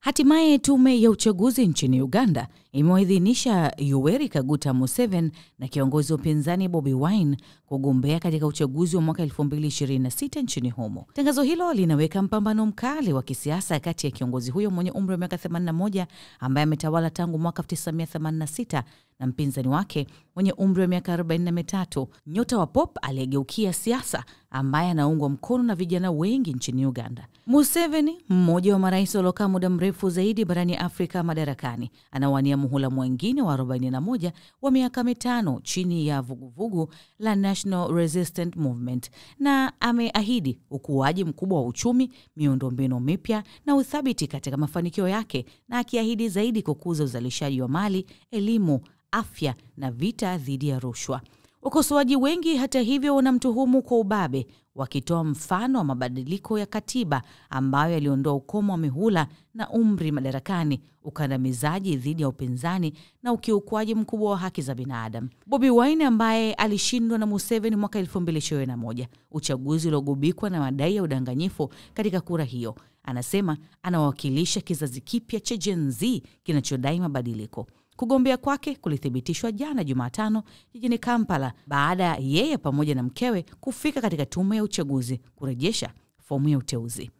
Hatimaye tume ya uchaguzi nchini Uganda imewaidhinisha Yoweri Kaguta Museveni na kiongozi wa upinzani Bobi Wine kugombea katika uchaguzi wa mwaka 2026 nchini humo. Tangazo hilo linaweka mpambano mkali wa kisiasa kati ya kiongozi huyo mwenye umri wa miaka 81 ambaye ametawala tangu mwaka 1986 na mpinzani wake mwenye umri wa miaka 43, nyota wa pop aliyegeukia siasa ambaye anaungwa mkono na vijana wengi nchini Uganda. Museveni, mmoja wa marais waliokaa muda mrefu zaidi barani Afrika madarakani, anawania muhula mwingine wa 41 wa miaka 5 chini ya vuguvugu la National Resistance Movement, na ameahidi ukuaji mkubwa wa uchumi, miundombinu mipya na uthabiti katika mafanikio yake, na akiahidi zaidi kukuza uzalishaji wa mali, elimu, afya na vita dhidi ya rushwa. Ukosoaji wengi hata hivyo wanamtuhumu kwa ubabe, wakitoa mfano wa mabadiliko ya katiba ambayo yaliondoa ukomo wa mihula na umri madarakani, ukandamizaji dhidi ya upinzani na ukiukwaji mkubwa wa haki za binadamu. Bobi Wine ambaye alishindwa na Museveni mwaka 2021, uchaguzi uliogubikwa na madai ya udanganyifu katika kura hiyo, anasema anawakilisha kizazi kipya cha Gen Z kinachodai mabadiliko. Kugombea kwake kulithibitishwa jana Jumatano jijini Kampala baada ya yeye pamoja na mkewe kufika katika tume ya uchaguzi kurejesha fomu ya uteuzi.